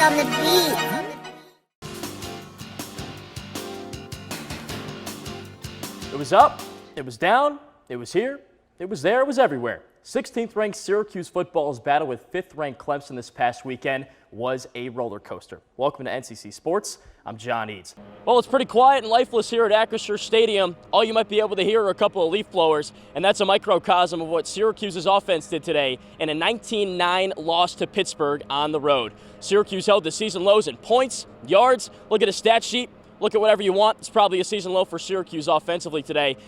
on the beat. It was up, it was down, it was here, it was there, it was everywhere. 16th ranked Syracuse football's battle with 5th ranked Clemson this past weekend was a roller coaster. Welcome to NCC Sports. I'm John Eads. Well, it's pretty quiet and lifeless here at Acrisure Stadium. All you might be able to hear are a couple of leaf blowers, and that's a microcosm of what Syracuse's offense did today in a 19-9 loss to Pittsburgh on the road. Syracuse held the season lows in points, yards. Look at a stat sheet. Look at whatever you want. It's probably a season low for Syracuse offensively today.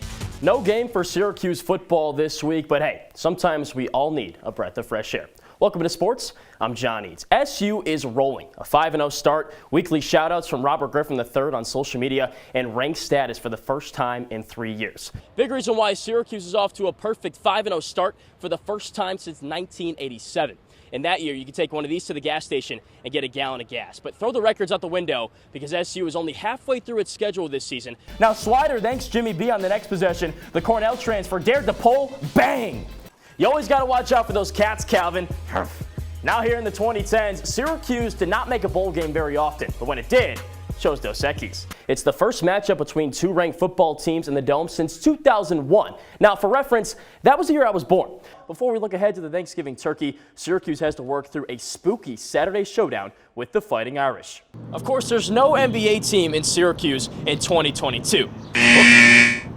No game for Syracuse football this week, but hey, sometimes we all need a breath of fresh air. Welcome to Sports. I'm John Eads. SU is rolling. A 5-0 start, weekly shout-outs from Robert Griffin III on social media, and ranked status for the first time in 3 years. Big reason why Syracuse is off to a perfect 5-0 start for the first time since 1987. In that year, you could take one of these to the gas station and get a gallon of gas. But throw the records out the window because SU is only halfway through its schedule this season. Now, Slider thanks Jimmy B on the next possession. The Cornell transfer dared to pull. Bang! You always got to watch out for those cats, Calvin. Now here in the 2010s, Syracuse did not make a bowl game very often, but when it did, chose Dos Equis. It's the first matchup between two ranked football teams in the Dome since 2001. Now, for reference, that was the year I was born. Before we look ahead to the Thanksgiving turkey, Syracuse has to work through a spooky Saturday showdown with the Fighting Irish. Of course, there's no NBA team in Syracuse in 2022.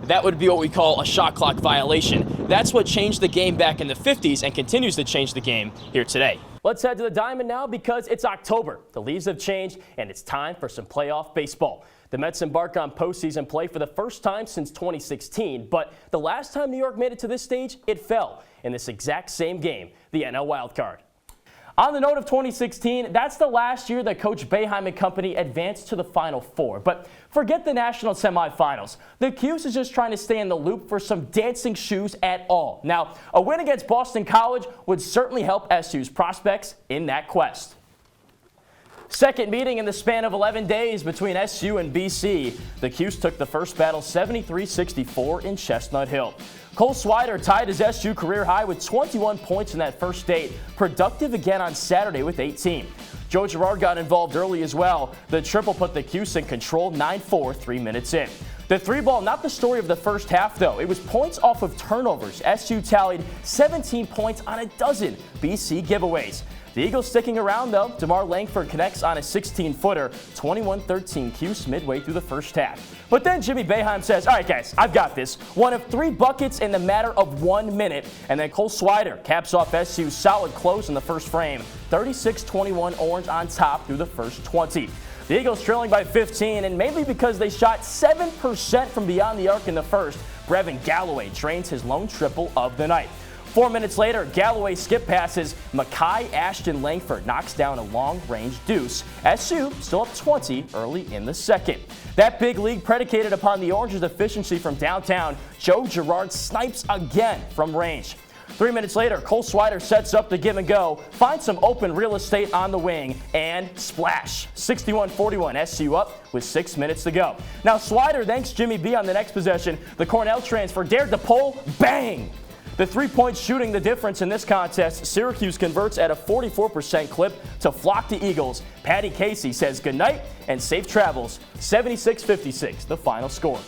That would be what we call a shot clock violation. That's what changed the game back in the 50s and continues to change the game here today. Let's head to the Diamond now because it's October. The leaves have changed, and it's time for some playoff baseball. The Mets embark on postseason play for the first time since 2016, but the last time New York made it to this stage, it fell in this exact same game, the NL wildcard. On the note of 2016, that's the last year that Coach Boeheim and company advanced to the Final Four. But forget the national semifinals. The Cuse is just trying to stay in the loop for some dancing shoes at all. Now, a win against Boston College would certainly help SU's prospects in that quest. Second meeting in the span of 11 days between SU and BC. The Cuse took the first battle 73-64 in Chestnut Hill. Cole Swider tied his SU career high with 21 points in that first date. Productive again on Saturday with 18. Joe Girard got involved early as well. The triple put the Cuse in control 9-4 3 minutes in. The three ball, not the story of the first half, though. It was points off of turnovers. SU tallied 17 points on a dozen BC giveaways. The Eagles sticking around, though. DeMar Langford connects on a 16-footer, 21-13 Cuse midway through the first half. But then Jimmy Boeheim says, all right, guys, I've got this. One of 3 buckets in the matter of 1 minute. And then Cole Swider caps off SU's solid close in the first frame. 36-21 Orange on top through the first 20. The Eagles trailing by 15, and mainly because they shot 7% from beyond the arc in the first, Brevin Galloway drains his lone triple of the night. 4 minutes later, Galloway skip passes. Mackay Ashton Langford knocks down a long-range deuce. SU still up 20 early in the second. That big lead predicated upon the Orange's efficiency from downtown. Joe Girard snipes again from range. 3 minutes later, Cole Swider sets up the give and go, finds some open real estate on the wing, and splash. 61-41, SU up with 6 minutes to go. Now Swider thanks Jimmy B on the next possession. The Cornell transfer dared to pull, bang! The 3-point shooting the difference in this contest. Syracuse converts at a 44% clip to flock the Eagles. Patty Casey says goodnight and safe travels. 76-56, the final score.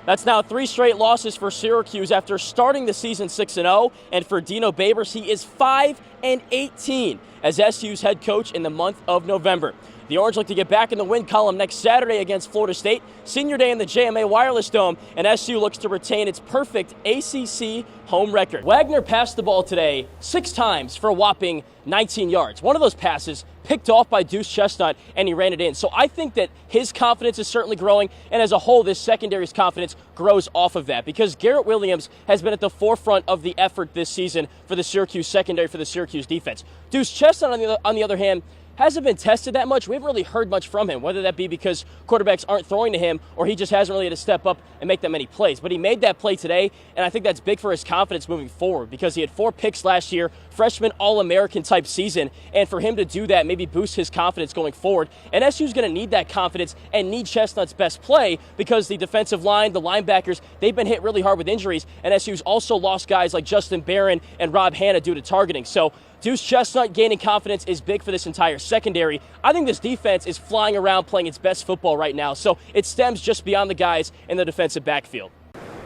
That's now 3 straight losses for Syracuse after starting the season 6-0. And for Dino Babers, he is 5-18 as SU's head coach in the month of November. The Orange look to get back in the win column next Saturday against Florida State, senior day in the JMA Wireless Dome, and SU looks to retain its perfect ACC home record. Wagner passed the ball today 6 times for a whopping 19 yards. One of those passes picked off by Deuce Chestnut, and he ran it in. So I think that his confidence is certainly growing, and as a whole, this secondary's confidence grows off of that because Garrett Williams has been at the forefront of the effort this season for the Syracuse secondary, for the Syracuse defense. Deuce Chestnut, on the other hand, hasn't been tested that much. We haven't really heard much from him, whether that be because quarterbacks aren't throwing to him or he just hasn't really had to step up and make that many plays. But he made that play today, and I think that's big for his confidence moving forward because he had 4 picks last year, freshman All-American type season, and for him to do that maybe boost his confidence going forward. And SU's going to need that confidence and need Chestnut's best play because the defensive line, the linebackers, they've been hit really hard with injuries, and SU's also lost guys like Justin Barron and Rob Hanna due to targeting. So Deuce Chestnut gaining confidence is big for this entire secondary. I think this defense is flying around playing its best football right now, so it stems just beyond the guys in the defensive backfield.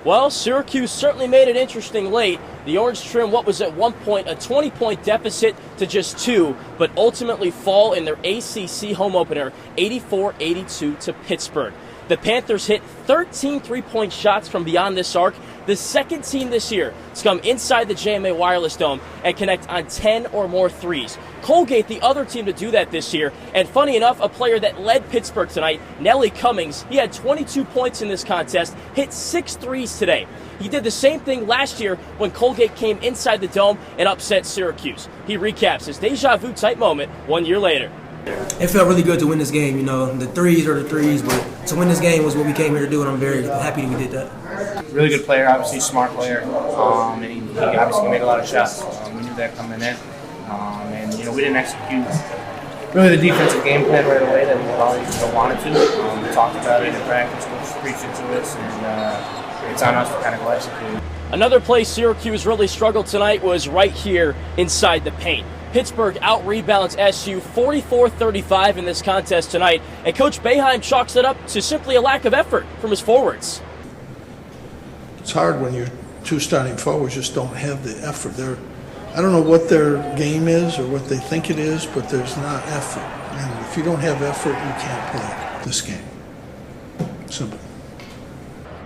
Well, Syracuse certainly made it interesting late. The Orange trim what was at one point a 20-point deficit to just 2, but ultimately fall in their ACC home opener 84-82 to Pittsburgh. The Panthers hit 13 three-point shots from beyond this arc, the second team this year to come inside the JMA Wireless Dome and connect on 10 or more threes. Colgate, the other team to do that this year, and funny enough, a player that led Pittsburgh tonight, Nelly Cummings, he had 22 points in this contest, hit 6 threes today. He did the same thing last year when Colgate came inside the Dome and upset Syracuse. He recaps his deja vu type moment 1 year later. It felt really good to win this game. You know, the threes are the threes, but to win this game was what we came here to do, and I'm very happy that we did that. Really good player, obviously smart player, and he obviously can make a lot of shots. We knew that coming in, and you know we didn't execute really the defensive game plan right away that we probably wanted to. We talked about it in practice, coach preached it to us, and it's on us to kind of go execute. Another place Syracuse really struggled tonight was right here inside the paint. Pittsburgh out-rebounds SU 44-35 in this contest tonight, and Coach Boeheim chalks it up to simply a lack of effort from his forwards. It's hard when your two starting forwards just don't have the effort. I don't know what their game is or what they think it is, but there's not effort. And if you don't have effort, you can't play this game. Simple.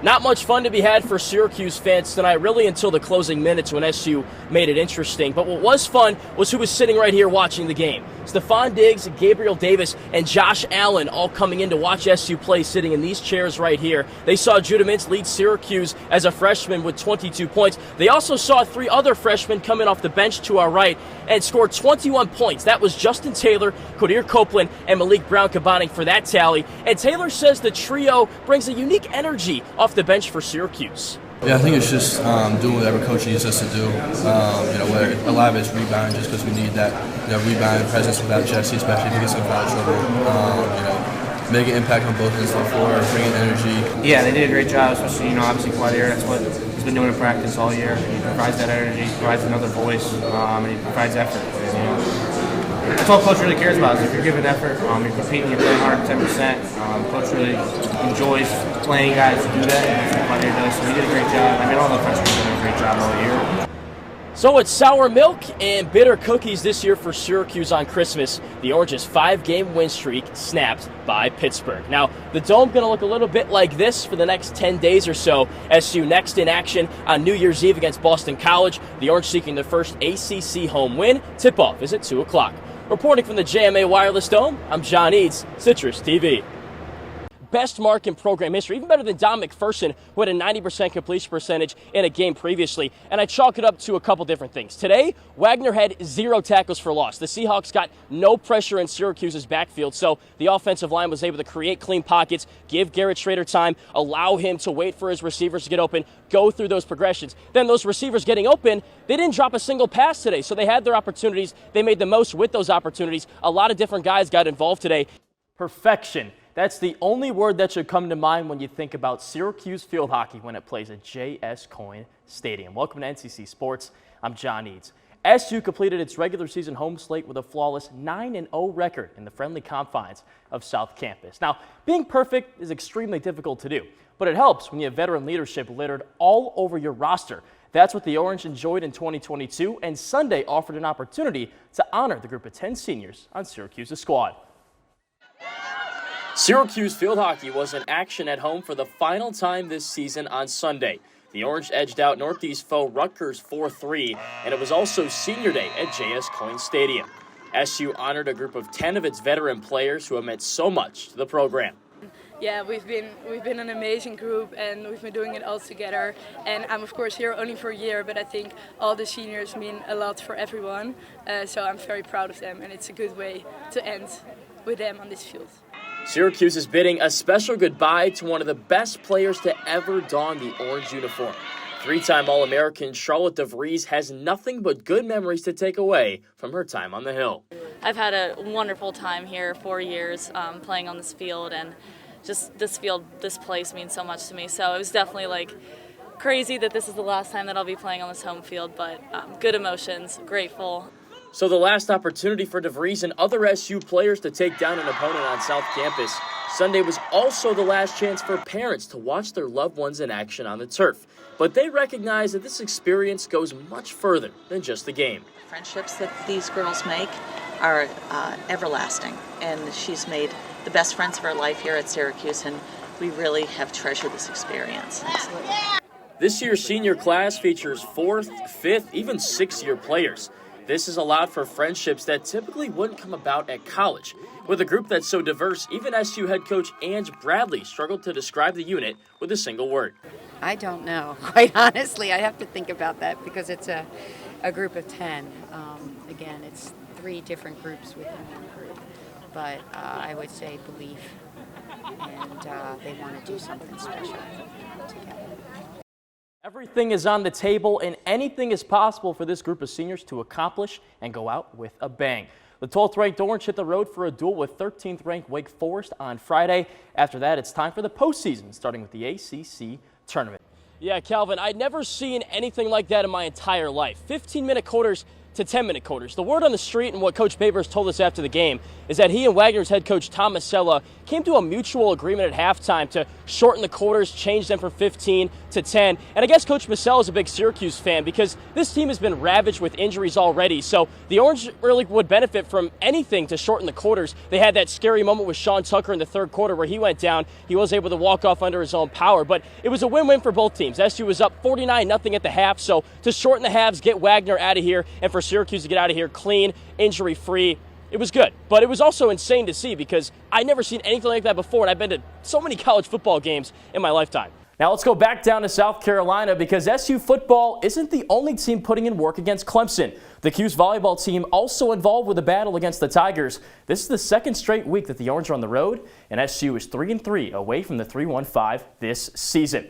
Not much fun to be had for Syracuse fans tonight, really until the closing minutes when SU made it interesting. But what was fun was who was sitting right here watching the game. Stephon Diggs, Gabriel Davis, and Josh Allen all coming in to watch SU play, sitting in these chairs right here. They saw Judah Mintz lead Syracuse as a freshman with 22 points. They also saw 3 other freshmen come in off the bench to our right and score 21 points. That was Justin Taylor, Quadir Copeland, and Malik Brown combining for that tally. And Taylor says the trio brings a unique energy off the bench for Syracuse. Yeah, I think it's just doing whatever coach needs us to do. Where a lot of it's rebounding, just because we need that rebounding presence without Jesse, especially if he gets in foul trouble. Make an impact on both ends of the floor, bring in energy. Yeah, they did a great job, especially obviously Quadir. That's what he's been doing in practice all year. He provides that energy, provides another voice, and he provides effort. That's all coach really cares about. Is if you're giving effort, you're competing, you're playing hard 10%. Coach really enjoys playing guys who do that, and that's what Quadir does. So he did a great job. I mean, all the freshmen did a great job all year. So it's sour milk and bitter cookies this year for Syracuse on Christmas. The Orange's 5-game win streak snapped by Pittsburgh. Now, the Dome going to look a little bit like this for the next 10 days or so. SU next in action on New Year's Eve against Boston College. The Orange seeking their first ACC home win. Tip-off is at 2 o'clock. Reporting from the JMA Wireless Dome, I'm John Eads, Citrus TV. Best mark in program history, even better than Don McPherson, who had a 90% completion percentage in a game previously. And I chalk it up to a couple different things. Today, Wagner had 0 tackles for loss. The Seahawks got no pressure in Syracuse's backfield, so the offensive line was able to create clean pockets, give Garrett Schrader time, allow him to wait for his receivers to get open, go through those progressions. Then those receivers getting open, they didn't drop a single pass today, so they had their opportunities. They made the most with those opportunities. A lot of different guys got involved today. Perfection. That's the only word that should come to mind when you think about Syracuse field hockey when it plays at J.S. Coyne Stadium. Welcome to NCC Sports. I'm John Eads. SU completed its regular season home slate with a flawless 9-0 record in the friendly confines of South Campus. Now, being perfect is extremely difficult to do, but it helps when you have veteran leadership littered all over your roster. That's what the Orange enjoyed in 2022, and Sunday offered an opportunity to honor the group of 10 seniors on Syracuse's squad. Syracuse field hockey was in action at home for the final time this season on Sunday. The Orange edged out Northeast foe Rutgers 4-3, and it was also senior day at J.S. Coyne Stadium. SU honored a group of 10 of its veteran players who have meant so much to the program. Yeah, we've been an amazing group, and we've been doing it all together. And I'm of course here only for a year, but I think all the seniors mean a lot for everyone. So I'm very proud of them, and it's a good way to end with them on this field. Syracuse is bidding a special goodbye to one of the best players to ever don the orange uniform. 3-time All-American Charlotte DeVries has nothing but good memories to take away from her time on the Hill. I've had a wonderful time here, 4 years playing on this field, and just this place means so much to me. So it was definitely crazy that this is the last time that I'll be playing on this home field, but good emotions, grateful. So the last opportunity for DeVries and other SU players to take down an opponent on South Campus. Sunday was also the last chance for parents to watch their loved ones in action on the turf. But they recognize that this experience goes much further than just the game. Friendships that these girls make are everlasting, and she's made the best friends of her life here at Syracuse, and we really have treasured this experience. Absolutely. This year's senior class features 4th, 5th, even 6th-year players. This has allowed for friendships that typically wouldn't come about at college. With a group that's so diverse, even SU head coach Ange Bradley struggled to describe the unit with a single word. I don't know, quite honestly. I have to think about that because it's a group of 10. Again, it's 3 different groups within one group. But I would say belief, and they want to do something special together. Everything is on the table, and anything is possible for this group of seniors to accomplish and go out with a bang. The 12th-ranked Orange hit the road for a duel with 13th-ranked Wake Forest on Friday. After that, it's time for the postseason, starting with the ACC tournament. Yeah, Calvin, I'd never seen anything like that in my entire life. 15-minute quarters to 10-minute quarters. The word on the street and what Coach Babers told us after the game is that he and Wagner's head coach Tom Masella came to a mutual agreement at halftime to shorten the quarters, change them from 15 to 10. And I guess Coach Masella is a big Syracuse fan because this team has been ravaged with injuries already. So the Orange really would benefit from anything to shorten the quarters. They had that scary moment with Sean Tucker in the third quarter where he went down. He was able to walk off under his own power, but it was a win-win for both teams. SU was up 49-0 at the half, so to shorten the halves, get Wagner out of here, and for Syracuse to get out of here clean, injury-free, it was good. But it was also insane to see because I'd never seen anything like that before, and I've been to so many college football games in my lifetime. Now let's go back down to South Carolina because SU football isn't the only team putting in work against Clemson. The Q's volleyball team also involved with a battle against the Tigers. This is the second straight week that the Orange are on the road, and SU is 3-3 away from the 3-1-5 this season.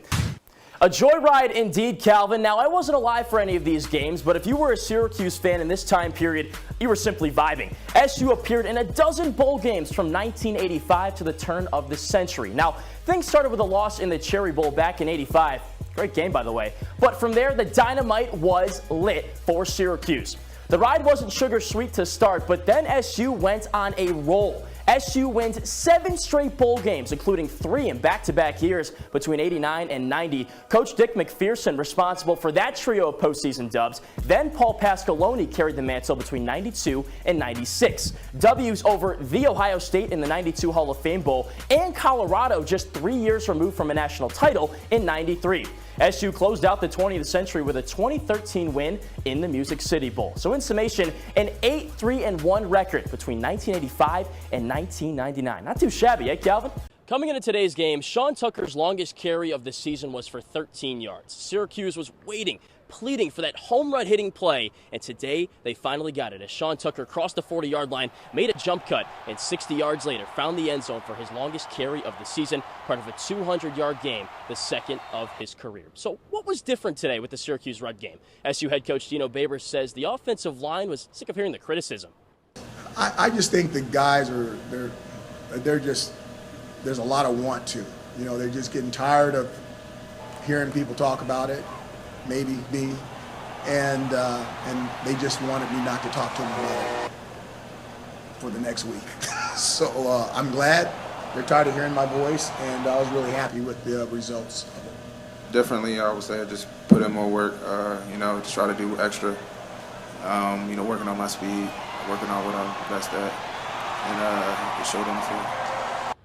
A joyride indeed, Calvin. Now, I wasn't alive for any of these games, but if you were a Syracuse fan in this time period, you were simply vibing. SU appeared in a dozen bowl games from 1985 to the turn of the century. Now, things started with a loss in the Cherry Bowl back in '85. Great game, by the way. But from there, the dynamite was lit for Syracuse. The ride wasn't sugar sweet to start, but then SU went on a roll. SU wins 7 straight bowl games, including 3 in back-to-back years between '89 and '90. Coach Dick McPherson responsible for that trio of postseason dubs. Then Paul Pasqualoni carried the mantle between '92 and '96. W's over the Ohio State in the '92 Hall of Fame Bowl and Colorado just 3 years removed from a national title in '93. SU closed out the 20th century with a 2013 win in the Music City Bowl. So in summation, an 8-3-1 record between 1985 and 1999. Not too shabby, eh, Calvin? Coming into today's game, Sean Tucker's longest carry of the season was for 13 yards. Syracuse was waiting, pleading for that home run hitting play, and today they finally got it as Sean Tucker crossed the 40-yard line, made a jump cut, and 60 yards later found the end zone for his longest carry of the season, part of a 200-yard game, the second of his career. So what was different today with the Syracuse run game? SU head coach Dino Babers says the offensive line was sick of hearing the criticism. I just think the guys they're just, there's a lot of want to. You know, they're just getting tired of hearing people talk about it. Maybe me, and they just wanted me not to talk to them about it for the next week. So I'm glad they're tired of hearing my voice, and I was really happy with the results of it. Definitely, I would say just put in more work, just try to do extra, working on my speed, working on what I'm best at, and it showed on the field.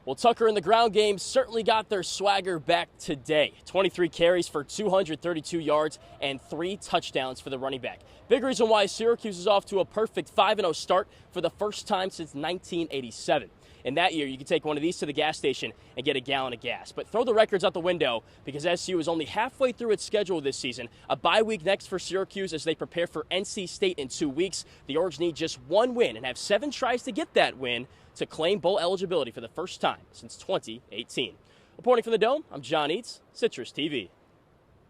Well, Tucker in the ground game certainly got their swagger back today. 23 carries for 232 yards and 3 touchdowns for the running back. Big reason why Syracuse is off to a perfect 5-0 start for the first time since 1987. In that year, you could take one of these to the gas station and get a gallon of gas. But throw the records out the window because SU is only halfway through its schedule this season. A bye week next for Syracuse as they prepare for NC State in 2 weeks. The Orange need just 1 win and have 7 tries to get that win to claim bowl eligibility for the first time since 2018. Reporting from the Dome, I'm John Eads, Citrus TV.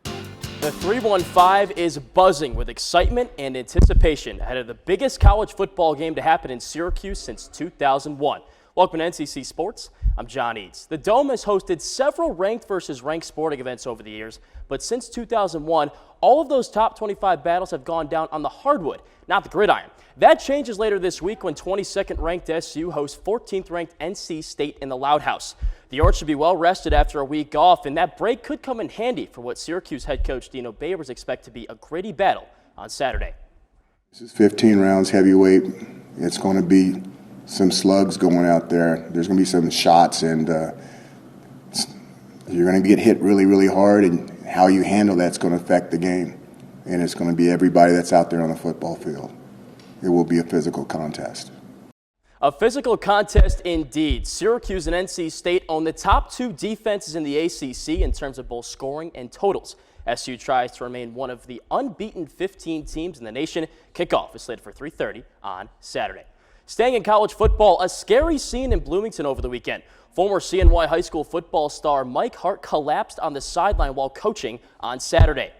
The 3-1-5 is buzzing with excitement and anticipation ahead of the biggest college football game to happen in Syracuse since 2001. Welcome to NCC Sports. I'm John Eads. The Dome has hosted several ranked versus ranked sporting events over the years, but since 2001, all of those top 25 battles have gone down on the hardwood, not the gridiron. That changes later this week when 22nd ranked SU hosts 14th ranked NC State in the Loud House. The Orange should be well rested after a week off, and that break could come in handy for what Syracuse head coach Dino Babers expect to be a gritty battle on Saturday. This is 15 rounds heavyweight. It's going to be some slugs going out there. There's going to be some shots, and you're going to get hit really, really hard, and how you handle that's going to affect the game. And it's going to be everybody that's out there on the football field. It will be a physical contest. A physical contest indeed. Syracuse and NC State own the top two defenses in the ACC in terms of both scoring and totals. SU tries to remain one of the unbeaten 15 teams in the nation. Kickoff is slated for 3:30 on Saturday. Staying in college football, a scary scene in Bloomington over the weekend. Former CNY high school football star Mike Hart collapsed on the sideline while coaching on Saturday.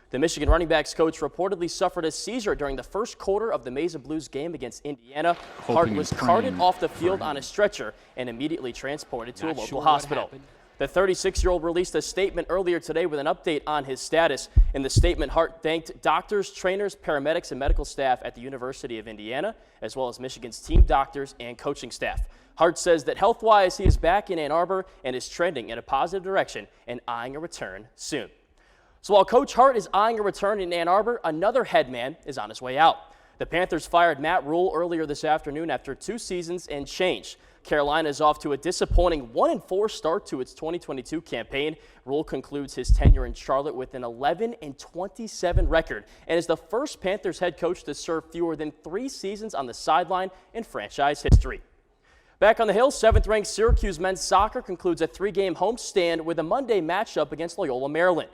The Michigan running backs coach reportedly suffered a seizure during the first quarter of the Maize and Blues game against Indiana. Hart was carted off the field on a stretcher and immediately transported to a local hospital. The 36-year-old released a statement earlier today with an update on his status. In the statement, Hart thanked doctors, trainers, paramedics, and medical staff at the University of Indiana, as well as Michigan's team doctors and coaching staff. Hart says that health-wise, he is back in Ann Arbor and is trending in a positive direction and eyeing a return soon. So while Coach Hart is eyeing a return in Ann Arbor, another head man is on his way out. The Panthers fired Matt Rule earlier this afternoon after 2 seasons and change. Carolina is off to a disappointing 1-4 start to its 2022 campaign. Rule concludes his tenure in Charlotte with an 11-27 record and is the first Panthers head coach to serve fewer than 3 seasons on the sideline in franchise history. Back on the hill, 7th-ranked Syracuse men's soccer concludes a 3-game homestand with a Monday matchup against Loyola, Maryland.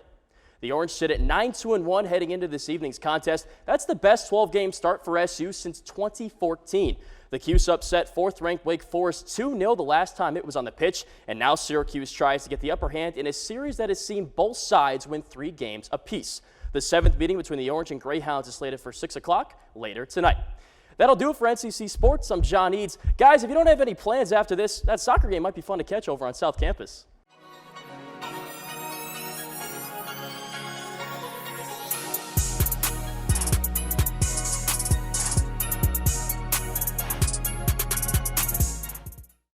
The Orange sit at 9-2-1 heading into this evening's contest. That's the best 12-game start for SU since 2014. The Cuse upset 4th-ranked Wake Forest 2-0 the last time it was on the pitch, and now Syracuse tries to get the upper hand in a series that has seen both sides win 3 games apiece. The 7th meeting between the Orange and Greyhounds is slated for 6 o'clock later tonight. That'll do it for NCC Sports. I'm John Eads. Guys, if you don't have any plans after this, that soccer game might be fun to catch over on South Campus.